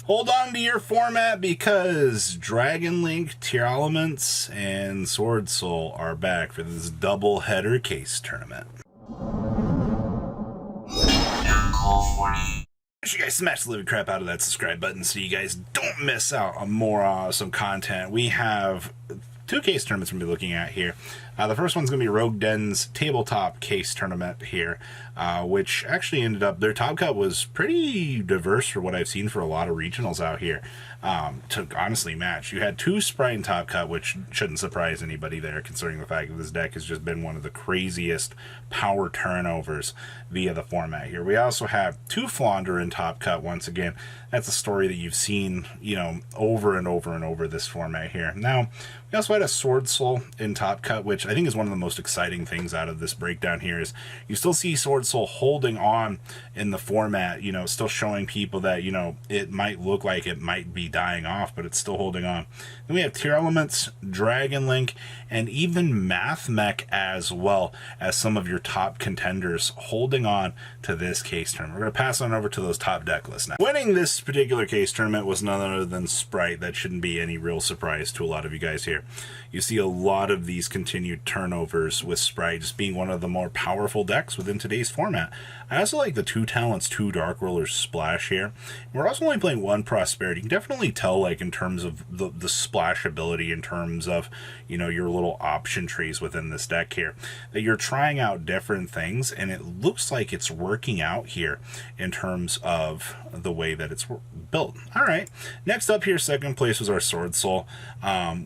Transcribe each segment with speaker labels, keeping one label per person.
Speaker 1: Hold on to your format because Dragon Link, Tier Elements, and Sword Soul are back for this double header case tournament. Make sure you guys smash the living crap out of that subscribe button so you guys don't miss out on more awesome content. We have two case tournaments we're going to be looking at here. The first one's going to be Rogueden's tabletop case tournament here, which actually ended up, their top cut was pretty diverse for what I've seen for a lot of regionals out here to honestly match. You had two Sprite and top cut, which shouldn't surprise anybody there, considering the fact that this deck has just been one of the craziest power turnovers via the format here. We also have two Flounder in top cut once again. That's a story that you've seen, you know, over and over and over this format here. Now, we also had a Sword Soul in top cut, which I think is one of the most exciting things out of this breakdown here is you still see Sword Soul holding on in the format, you know, still showing people that, you know, it might look like it might be dying off, but it's still holding on. Then we have Tier Elements, Dragon Link, and even Math Mech as well as some of your top contenders holding on to this case tournament. We're going to pass on over to those top deck lists now. Winning this particular case tournament was none other than Sprite. That shouldn't be any real surprise to a lot of you guys here. You see a lot of these continued turnovers with Sprite just being one of the more powerful decks within today's format. I also like the 2 talents, 2 Dark Rollers splash here. We're also only playing 1 Prosperity. You can definitely tell, like, in terms of the splash ability, in terms of, you know, your little option trees within this deck here, that you're trying out different things, and it looks like it's working out here in terms of the way that it's built. All right, next up here, second place was our Sword Soul.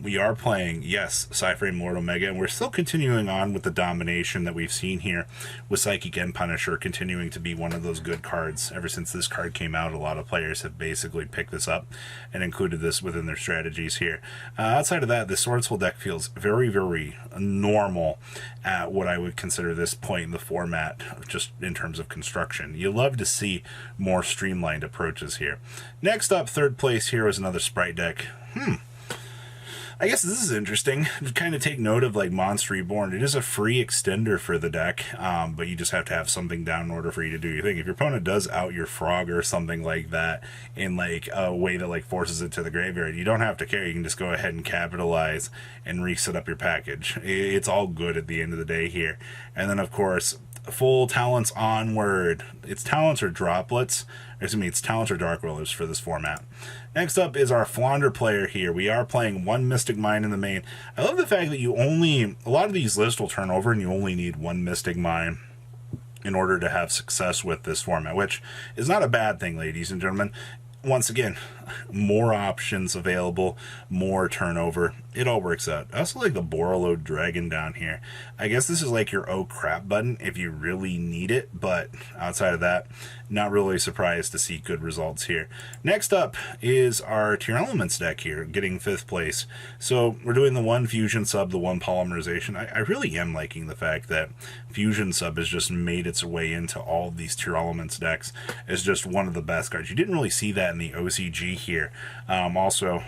Speaker 1: We are playing, yes, Cypher Mortal Mega, and we're still continuing on with the domination that we've seen here with Psychic and Punisher continuing to be one of those good cards. Ever since this card came out, a lot of players have basically picked this up and included this within their strategies here. Outside of that, the Sword Soul deck feels very, very normal at what I would consider this point in the format, just in terms of construction. You love to see more streamlined approaches here. Next up, third place here is another Sprite deck. I guess this is interesting. Kind of take note of like Monster Reborn. It is a free extender for the deck, but you just have to have something down in order for you to do your thing. If your opponent does out your Frog or something like that in like a way that like forces it to the graveyard, you don't have to care. You can just go ahead and capitalize and reset up your package. It's all good at the end of the day here. And then of course, full talents onward. It's talents or droplets. Excuse me, it's talents or dark rollers for this format. Next up is our Flounder player here. We are playing 1 Mystic Mine in the main. I love the fact that you only, a lot of these lists will turn over and you only need 1 Mystic Mine in order to have success with this format, which is not a bad thing, ladies and gentlemen. Once again, more options available, more turnover. It all works out. I also like the Borreload Dragon down here. I guess this is like your oh crap button if you really need it, but outside of that, not really surprised to see good results here. Next up is our Tier Elements deck here, getting 5th place. So we're doing the 1 Fusion Sub, the 1 Polymerization. I really am liking the fact that Fusion Sub has just made its way into all of these Tier Elements decks as just one of the best cards. You didn't really see that in the OCG here. Also,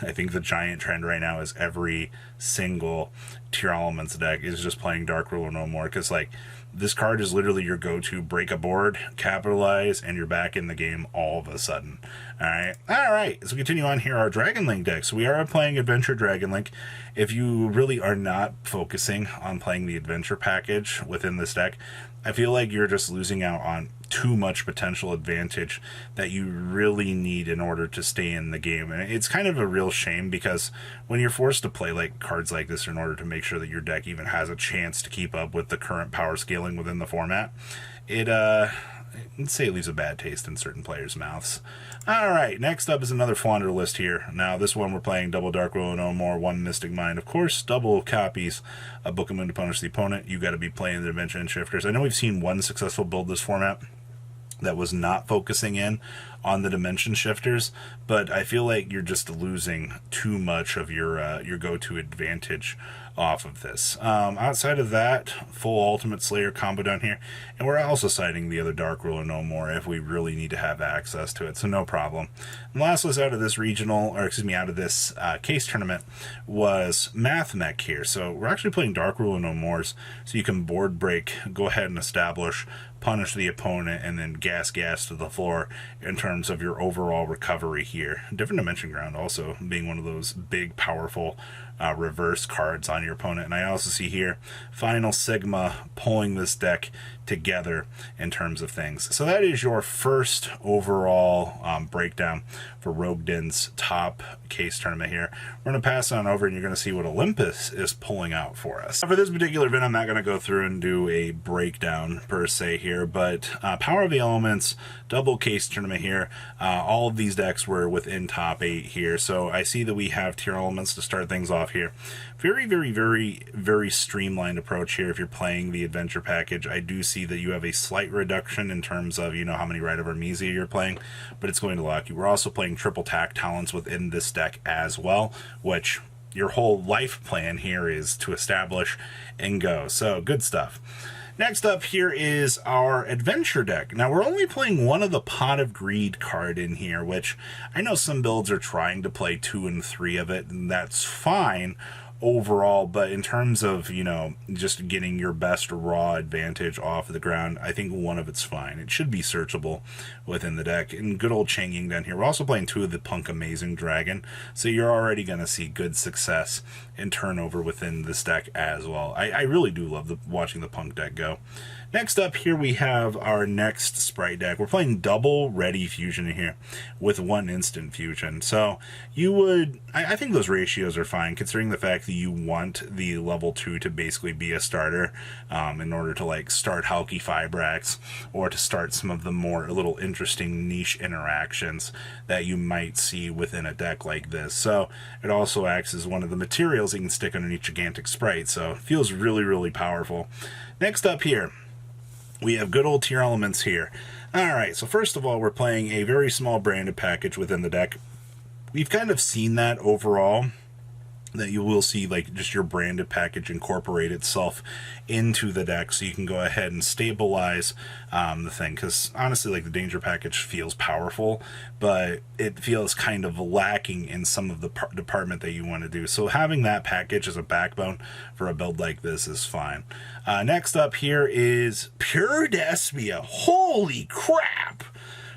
Speaker 1: I think the giant trend right now is every single Tier Elements deck is just playing Dark Ruler no more, because like this card is literally your go-to break a board, capitalize, and you're back in the game all of a sudden. Alright, so we continue on here, our Dragon Link deck. So we are playing Adventure Dragon Link. If you really are not focusing on playing the Adventure package within this deck, I feel like you're just losing out on too much potential advantage that you really need in order to stay in the game. And it's kind of a real shame, because when you're forced to play like cards like this in order to make sure that your deck even has a chance to keep up with the current power scaling within the format, I'd say it leaves a bad taste in certain players' mouths. Alright, next up is another Flounder list here. Now, this one we're playing double Dark Roll no more, 1 Mystic Mind. Of course, double copies of Book of Moon to punish the opponent. You got to be playing the Dimension Shifters. I know we've seen one successful build this format that was not focusing in on the Dimension Shifters, but I feel like you're just losing too much of your go-to advantage off of this. Outside of that, full Ultimate Slayer combo down here, and we're also citing the other Dark Ruler no more if we really need to have access to it, so no problem. And last list out of this regional, or excuse me, out of this case tournament was Math Mech here. So we're actually playing Dark Ruler no mores, so you can board break, go ahead and establish, punish the opponent, and then gas to the floor in terms of your overall recovery here. Different Dimension Ground also being one of those big, powerful reverse cards on your opponent. And I also see here Final Sigma pulling this deck together in terms of things. So that is your first overall breakdown for Rogueden's top case tournament here. We're going to pass on over and you're going to see what Olympus is pulling out for us. For this particular event, I'm not going to go through and do a breakdown per se here, but Power of the Elements, double case tournament here. All of these decks were within top 8 here. So I see that we have tier elements to start things off here. Very streamlined approach here if you're playing the adventure package. I do see that you have a slight reduction in terms of, you know, how many Rite of Armisia you're playing, but it's going to lock you. We're also playing triple tack talents within this deck as well, which your whole life plan here is to establish and go. So good stuff. Next up here is our adventure deck. Now we're only playing one of the Pot of Greed card in here, which I know some builds are trying to play 2 and 3 of it, and that's fine overall, but in terms of, you know, just getting your best raw advantage off of the ground, I think one of it's fine. It should be searchable within the deck. And good old Changing down here. We're also playing 2 of the Punk Amazing Dragon, so you're already going to see good success in turnover within this deck as well. I really do love watching the Punk deck go. Next up here we have our next Sprite deck. We're playing double ready fusion in here with 1 instant fusion. So you would, I think those ratios are fine considering the fact that you want the level 2 to basically be a starter in order to like start Halki Fibrax or to start some of the more a little interesting niche interactions that you might see within a deck like this. So it also acts as one of the materials you can stick underneath Gigantic Sprite. So it feels really powerful. Next up here, we have good old tier elements here. Alright, so first of all, we're playing a very small branded package within the deck. We've kind of seen that overall, that you will see like just your branded package incorporate itself into the deck, so you can go ahead and stabilize the thing, because honestly, like, the danger package feels powerful, but it feels kind of lacking in some of the department that you want to do. So having that package as a backbone for a build like this is fine. Next up here is Pure Despia. Holy crap!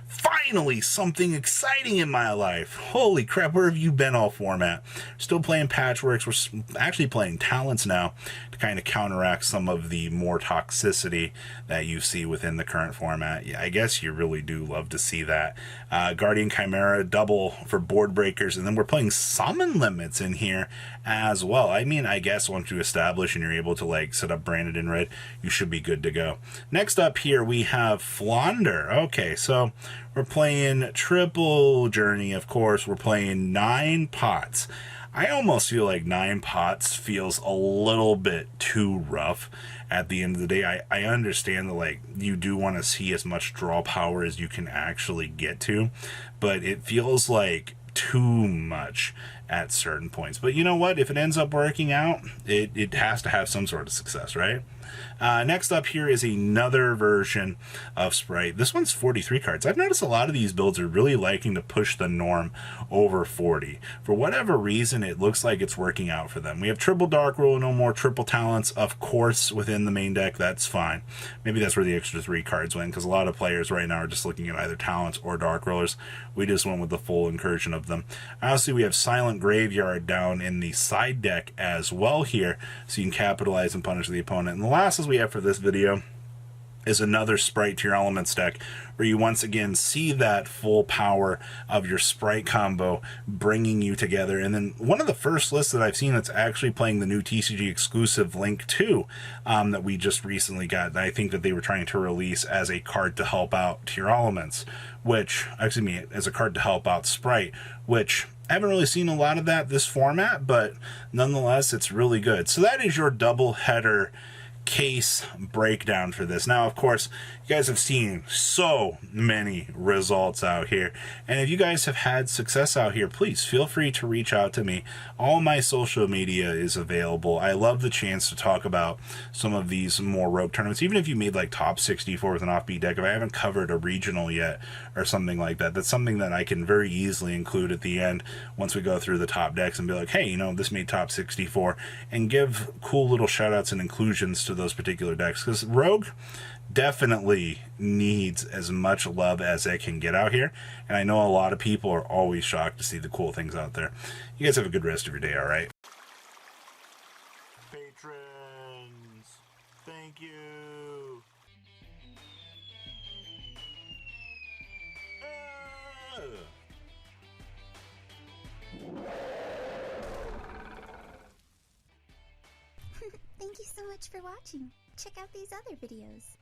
Speaker 1: Finally, something exciting in my life. Holy crap, where have you been all format? Still playing Patchworks. We're actually playing Talents now to kind of counteract some of the more toxicity that you see within the current format. Yeah, I guess you really do love to see that. Guardian Chimera, double for board breakers, and then we're playing Summon Limits in here as well. I mean, I guess once you establish and you're able to like set up branded in red, you should be good to go. Next up here, we have Flaunder. Okay, so we're playing Triple Journey, of course. We're playing 9 pots. I almost feel like 9 pots feels a little bit too rough at the end of the day. I understand that, like, you do want to see as much draw power as you can actually get to, but it feels like too much at certain points. But you know what? If it ends up working out, it has to have some sort of success, right? Next up here is another version of Sprite. This one's 43 cards. I've noticed a lot of these builds are really liking to push the norm over 40. For whatever reason, it looks like it's working out for them. We have triple Dark Ruler, no more triple Talents, of course, within the main deck. That's fine. Maybe that's where the extra 3 cards went, because a lot of players right now are just looking at either Talents or Dark Rulers. We just went with the full incursion of them. Obviously, we have Silent Graveyard down in the side deck as well here, so you can capitalize and punish the opponent. And the last as we have for this video is another Sprite tier elements deck, where you once again see that full power of your Sprite combo bringing you together. And then one of the first lists that I've seen that's actually playing the new TCG exclusive Link 2 that we just recently got, that I think that they were trying to release as a card to help out tier elements, which, excuse me, as a card to help out Sprite, which I haven't really seen a lot of that this format, but nonetheless, it's really good. So that is your double header case breakdown for this. Now, of course, you guys have seen so many results out here, and if you guys have had success out here, please feel free to reach out to me. All my social media is available. I love the chance to talk about some of these more rogue tournaments, even if you made like top 64 with an offbeat deck. If I haven't covered a regional yet or something like that, that's something that I can very easily include at the end once we go through the top decks and be like, hey, you know, this made top 64, and give cool little shout outs and inclusions to those particular decks, because Rogue definitely needs as much love as it can get out here, and I know a lot of people are always shocked to see the cool things out there. You guys have a good rest of your day, alright? Patrons, thank you.
Speaker 2: Thank you so much for watching. Check out these other videos.